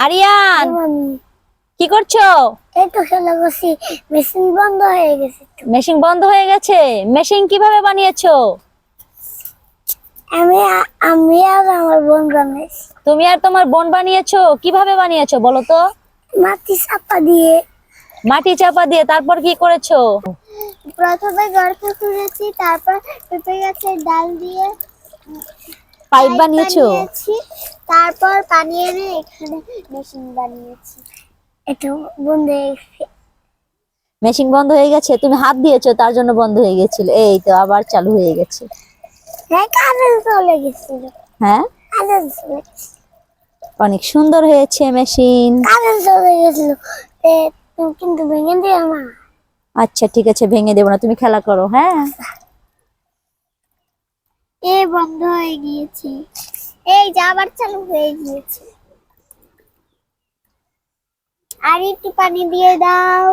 আরিয়ান, কি করছো? এই তো খেলা করছি, মেশিন বন্ধ হয়ে গেছে। মেশিন বন্ধ হয়ে গেছে? মেশিন কিভাবে বানিয়েছো? আমি আর আমার বোন বানাইছি। তুমি আর তোমার বোন বানিয়েছো? কিভাবে বানিয়েছো বলো তো? মাটি চাপা দিয়ে। মাটি চাপা দিয়ে। তারপর কি করেছো? প্রথমে গর্ত খুঁড়েছি, তারপর পেঁপে গাছের ডাল দিয়ে পাইপ বানিয়েছো? বানিয়েছি, তারপর পানি এনে এখানে মেশিন বানিয়েছি। এটা বন্ধ হয়ে গেছে। মেশিন বন্ধ হয়ে গেছে? তুমি হাত দিয়েছো তার জন্য বন্ধ হয়ে গেছিল। এই তো আবার চালু হয়ে গেছে। হ্যাঁ, কারেন্ট চলে গেছিল। হ্যাঁ, কারেন্ট চলে গেছিল। অনেক সুন্দর হয়েছে মেশিন। কারেন্ট চলে গেছিল, কিন্তু ভেঙে দিও না। আচ্ছা ঠিক আছে, ভেঙে দেবো না, তুমি খেলা করো। হ্যাঁ, বন্ধ হয়ে গিয়েছে। এই যে আবার চালু হয়ে গিয়েছে। আর একটু পানি দিয়ে দাও।